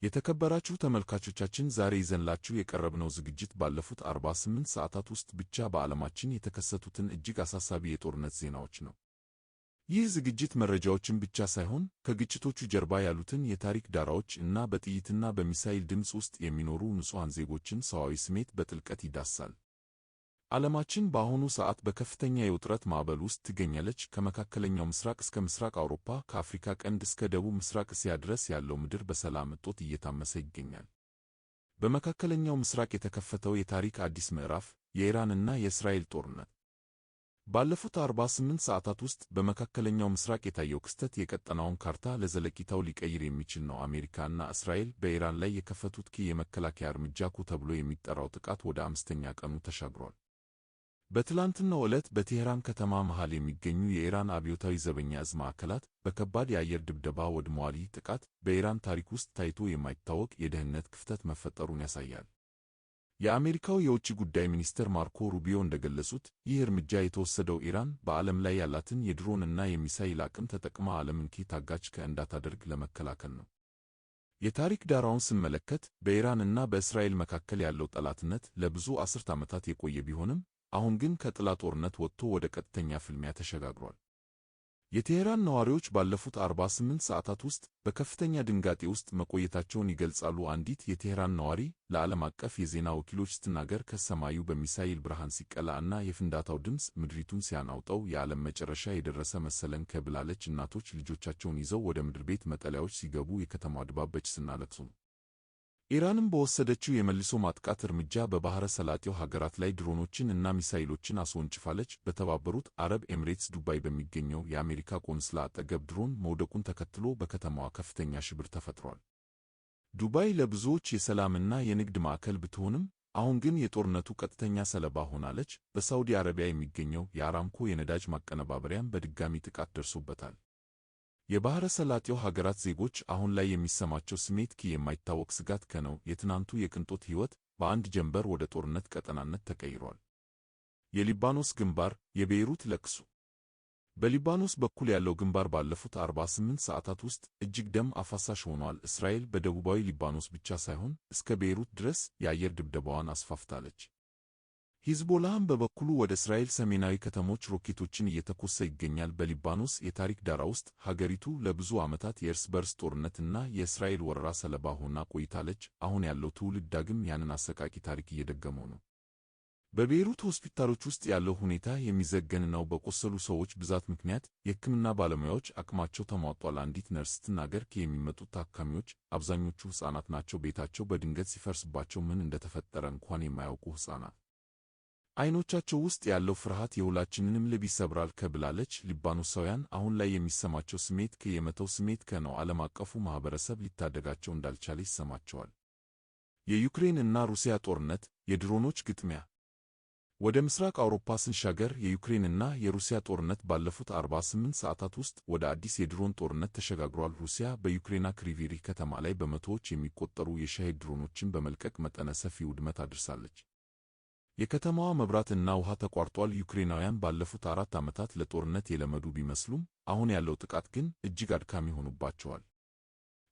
የተከበራችሁ ተመልካቾቻችን ዛሬ ይዘንላችሁ የቀረብነው ዝግጅት ባለፉት 48 ሰዓታት ውስጥ ብቻ በዓለማችን የተከሰቱትን እጅግ አሳሳቢ የጦርነት ዜናዎች ነው። ይህ ዝግጅት መረጃዎችን ብቻ ሳይሆን ከግጭቶቹ ጀርባ ያሉትን የታሪክ ዳራዎች እና በጥይትና በሚሳኤል ድምፅ ውስጥ የሚኖሩ ንጹሐን ዜጎችን ሰዋዊ ስሜት በጥልቀት ይዳስሳል። ዓለማችን በአሁኑ ሰዓት በከፍተኛ የውጥረት ማዕበል ውስጥ ትገኛለች። ከመካከለኛው ምስራቅ እስከ ምስራቅ አውሮፓ፣ ከአፍሪካ ቀንድ እስከ ደቡብ ምስራቅ እስያ ድረስ ያለው ምድር በሰላም እጦት እየታመሰ ይገኛል። በመካከለኛው ምስራቅ የተከፈተው የታሪክ አዲስ ምዕራፍ የኢራንና የእስራኤል ጦርነት። ባለፉት 48 ሰዓታት ውስጥ በመካከለኛው ምስራቅ የታየው ክስተት የቀጠናውን ካርታ ለዘለቂታው ሊቀይር የሚችል ነው። አሜሪካና እስራኤል በኢራን ላይ የከፈቱት የመከላከያ እርምጃ ተብሎ የሚጠራው ጥቃት ወደ 5ኛ ቀኑ ተሻግሯል። በትላንትናው ዕለት በቴህራን ከተማ መሃል የሚገኙ የኢራን አብዮታዊ ዘበኛ ዕዝ ማዕከላት በከባድ የአየር ድብደባ ወድመዋል። ይህ ጥቃት በኢራን ታሪክ ውስጥ ታይቶ የማይታወቅ የደህንነት ክፍተት መፈጠሩን ያሳያል። የአሜሪካው የውጭ ጉዳይ ሚኒስትር ማርኮ ሩቢዮ እንደገለጹት ይህ እርምጃ የተወሰደው ኢራን በዓለም ላይ ያላትን የድሮን እና የሚሳይል አቅም ተጠቅማ ዓለምን ታጋች እንዳታደርግ ለመከላከል ነው። የታሪክ ዳራውን ስንመለከት በኢራን እና በእስራኤል መካከል ያለው ጠላትነት ለብዙ አስርት ዓመታት የቆየ ቢሆንም አሁን ግን ከጥላ ጦርነት ወጥቶ ወደ ቀጥተኛ ፍልሚያ ተሸጋግሯል። የቴህራን ነዋሪዎች ባለፉት 48 ሰዓታት ውስጥ በከፍተኛ ድንጋጤ ውስጥ መቆየታቸውን ይገልጻሉ። አንዲት የቴህራን ነዋሪ ለዓለም አቀፍ የዜና ወኪሎች ስትናገር ከሰማዩ በሚሳኤል ብርሃን ሲቀላ እና የፍንዳታው ድምፅ ምድሪቱን ሲያናውጠው የዓለም መጨረሻ የደረሰ መሰለን ብላለች። እናቶች ልጆቻቸውን ይዘው ወደ ምድር ቤት መጠለያዎች ሲገቡ የከተማዋ ድባብ በጭስና ለቅሶ ነው። ኢራንም በወሰደችው የመልሶ ማጥቃት እርምጃ በባሕረ ሰላጤው ሀገራት ላይ ድሮኖችን እና ሚሳኤሎችን አስወንጭፋለች። በተባበሩት አረብ ኤሚሬትስ ዱባይ በሚገኘው የአሜሪካ ቆንስላ አጠገብ ድሮን መውደቁን ተከትሎ በከተማዋ ከፍተኛ ሽብር ተፈጥሯል። ዱባይ ለብዙዎች የሰላምና የንግድ ማዕከል ብትሆንም አሁን ግን የጦርነቱ ቀጥተኛ ሰለባ ሆናለች። በሳውዲ አረቢያ የሚገኘው የአራምኮ የነዳጅ ማቀነባበሪያም በድጋሚ ጥቃት ደርሶበታል። የባሕረ ሰላጤው ሀገራት ዜጎች አሁን ላይ የሚሰማቸው ስሜት የማይታወቅ ስጋት ነው። የትናንቱ የቅንጦት ሕይወት በአንድ ጀንበር ወደ ጦርነት ቀጠናነት ተቀይሯል። የሊባኖስ ግንባር፣ የቤይሩት ለቅሶ። በሊባኖስ በኩል ያለው ግንባር ባለፉት 48 ሰዓታት ውስጥ እጅግ ደም አፋሳሽ ሆኗል። እስራኤል በደቡባዊ ሊባኖስ ብቻ ሳይሆን እስከ ቤይሩት ድረስ የአየር ድብደባዋን አስፋፍታለች። ሂዝቦላህም በበኩሉ ወደ እስራኤል ሰሜናዊ ከተሞች ሮኬቶችን እየተኮሰ ይገኛል። በሊባኖስ የታሪክ ዳራ ውስጥ ሀገሪቱ ለብዙ ዓመታት የእርስ በርስ ጦርነትና የእስራኤል ወረራ ሰለባ ሆና ቆይታለች። አሁን ያለው ትውልድ ዳግም ያንን አሰቃቂ ታሪክ እየደገመው ነው። በቤይሩት ሆስፒታሎች ውስጥ ያለው ሁኔታ የሚዘገን ነው። በቆሰሉ ሰዎች ብዛት ምክንያት የሕክምና ባለሙያዎች አቅማቸው ተሟጧል። አንዲት ነርስ ስትናገር የሚመጡት ታካሚዎች አብዛኞቹ ሕፃናት ናቸው። ቤታቸው በድንገት ሲፈርስባቸው ምን እንደተፈጠረ እንኳን የማያውቁ ሕፃናት። አይኖቻቸው ውስጥ ያለው ፍርሃት የሁላችንንም ልብ ይሰብራል ብላለች። ሊባኖሳውያን አሁን ላይ የሚሰማቸው ስሜት የመተው ስሜት ነው። ዓለም አቀፉ ማኅበረሰብ ሊታደጋቸው እንዳልቻለ ይሰማቸዋል። የዩክሬን እና ሩሲያ ጦርነት፣ የድሮኖች ግጥሚያ። ወደ ምስራቅ አውሮፓ ስንሻገር የዩክሬንና የሩሲያ ጦርነት ባለፉት 48 ሰዓታት ውስጥ ወደ አዲስ የድሮን ጦርነት ተሸጋግሯል። ሩሲያ በዩክሬን ክሪቪ ሪህ ከተማ ላይ በመቶዎች የሚቆጠሩ የሻሄድ ድሮኖችን በመልቀቅ መጠነ ሰፊ ውድመት አድርሳለች። የከተማዋ መብራትና ውሃ ተቋርጧል። ዩክሬናውያን ባለፉት 4 ዓመታት ለጦርነት የለመዱ ቢመስሉም አሁን ያለው ጥቃት ግን እጅግ አድካሚ ሆኖባቸዋል።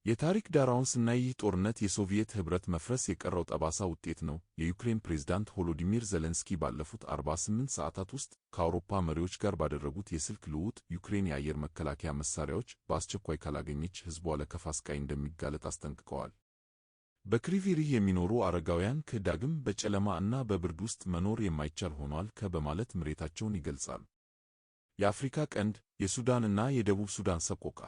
የታሪክ ዳራውን ስናይ ይህ ጦርነት የሶቪየት ኅብረት መፍረስ የቀረው ጠባሳ ውጤት ነው። የዩክሬን ፕሬዝዳንት ቮሎዲሚር ዜሌንስኪ ባለፉት 48 ሰዓታት ውስጥ ከአውሮፓ መሪዎች ጋር ባደረጉት የስልክ ልውውጥ ዩክሬን የአየር መከላከያ መሳሪያዎች በአስቸኳይ ካላገኘች ሕዝቧ ለከፋ ስቃይ እንደሚጋለጥ አስጠንቅቀዋል። በክሪቪ ሪህ የሚኖሩ አረጋውያን ዳግም በጨለማ እና በብርድ ውስጥ መኖር የማይቻል ሆኗል በማለት ምሬታቸውን ይገልጻሉ። የአፍሪካ ቀንድ፣ የሱዳን እና የደቡብ ሱዳን ሰቆቃ።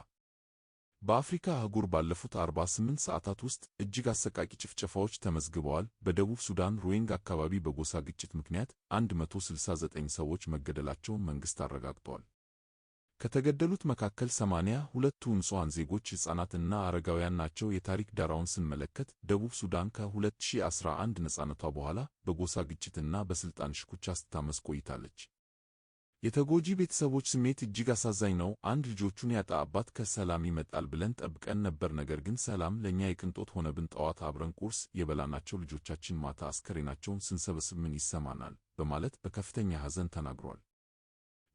በአፍሪካ አህጉር ባለፉት 48 ሰዓታት ውስጥ እጅግ አሰቃቂ ጭፍጨፋዎች ተመዝግበዋል። በደቡብ ሱዳን ሩዌንግ አካባቢ በጎሳ ግጭት ምክንያት 169 ሰዎች መገደላቸውን መንግሥት አረጋግጧል። ከተገደሉት መካከል 82ቱ ንጹሐን ዜጎች ሕፃናት እና አረጋውያን ናቸው። የታሪክ ዳራውን ስንመለከት ደቡብ ሱዳን ከ2011 ነፃነቷ በኋላ በጎሳ ግጭትና በሥልጣን ሽኩቻ ስታመስ ቆይታለች። የተጎጂ ቤተሰቦች ስሜት እጅግ አሳዛኝ ነው። አንድ ልጆቹን ያጣ አባት ከሰላም ይመጣል ብለን ጠብቀን ነበር፣ ነገር ግን ሰላም ለእኛ የቅንጦት ሆነብን። ጠዋት አብረን ቁርስ የበላናቸው ልጆቻችን ማታ አስከሬናቸውን ስንሰበስብ ምን ይሰማናል? በማለት በከፍተኛ ሐዘን ተናግሯል።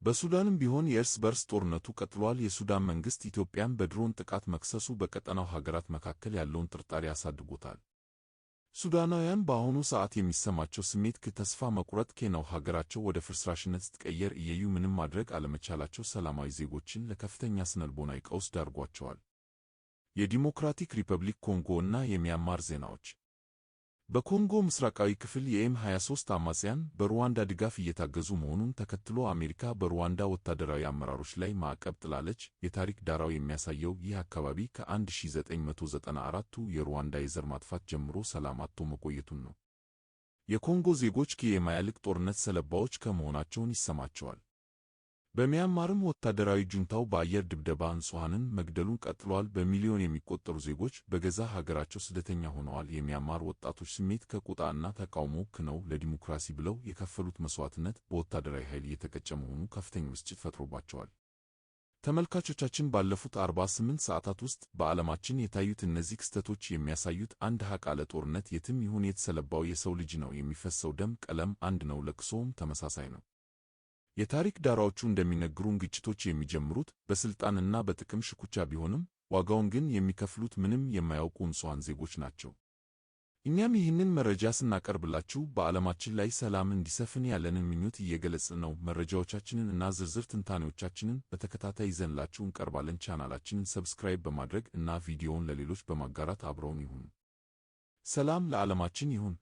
በሱዳንም ቢሆን የእርስ በርስ ጦርነቱ ቀጥሏል። የሱዳን መንግሥት ኢትዮጵያን በድሮን ጥቃት መክሰሱ በቀጠናው ሀገራት መካከል ያለውን ጥርጣሬ አሳድጎታል። ሱዳናውያን በአሁኑ ሰዓት የሚሰማቸው ስሜት ተስፋ መቁረጥ ነው። ሀገራቸው ወደ ፍርስራሽነት ስትቀየር እየዩ ምንም ማድረግ አለመቻላቸው ሰላማዊ ዜጎችን ለከፍተኛ ስነልቦናዊ ቀውስ ዳርጓቸዋል። የዲሞክራቲክ ሪፐብሊክ ኮንጎ እና የሚያንማር ዜናዎች። በኮንጎ ምስራቃዊ ክፍል የኤም23 አማጽያን በሩዋንዳ ድጋፍ እየታገዙ መሆኑን ተከትሎ አሜሪካ በሩዋንዳ ወታደራዊ አመራሮች ላይ ማዕቀብ ጥላለች። የታሪክ ዳራው የሚያሳየው ይህ አካባቢ ከ1994ቱ የሩዋንዳ የዘር ማጥፋት ጀምሮ ሰላም አጥቶ መቆየቱን ነው። የኮንጎ ዜጎች የማያልቅ ጦርነት ሰለባዎች ከመሆናቸውን ይሰማቸዋል። በሚያንማርም ወታደራዊ ጁንታው በአየር ድብደባ ንጹሐንን መግደሉን ቀጥሏል። በሚሊዮን የሚቆጠሩ ዜጎች በገዛ ሀገራቸው ስደተኛ ሆነዋል። የሚያንማር ወጣቶች ስሜት ከቁጣና ተቃውሞ ነው። ለዲሞክራሲ ብለው የከፈሉት መስዋዕትነት በወታደራዊ ኃይል እየተቀጨ መሆኑ ከፍተኛ ብስጭት ፈጥሮባቸዋል። ተመልካቾቻችን ባለፉት 48 ሰዓታት ውስጥ በዓለማችን የታዩት እነዚህ ክስተቶች የሚያሳዩት አንድ ሀቅ አለ። ጦርነት የትም ይሁን የት ሰለባው የሰው ልጅ ነው። የሚፈሰው ደም ቀለም አንድ ነው፣ ለቅሶውም ተመሳሳይ ነው። የታሪክ ዳራዎቹ እንደሚነግሩን ግጭቶች የሚጀምሩት በስልጣንና በጥቅም ሽኩቻ ቢሆንም ዋጋውን ግን የሚከፍሉት ምንም የማያውቁ ንጹሐን ዜጎች ናቸው። እኛም ይህንን መረጃ ስናቀርብላችሁ በዓለማችን ላይ ሰላም እንዲሰፍን ያለንን ምኞት እየገለጽን ነው። መረጃዎቻችንን እና ዝርዝር ትንታኔዎቻችንን በተከታታይ ይዘንላችሁ እንቀርባለን። ቻናላችንን ሰብስክራይብ በማድረግ እና ቪዲዮውን ለሌሎች በማጋራት አብረውን ይሁኑ። ሰላም ለዓለማችን ይሁን።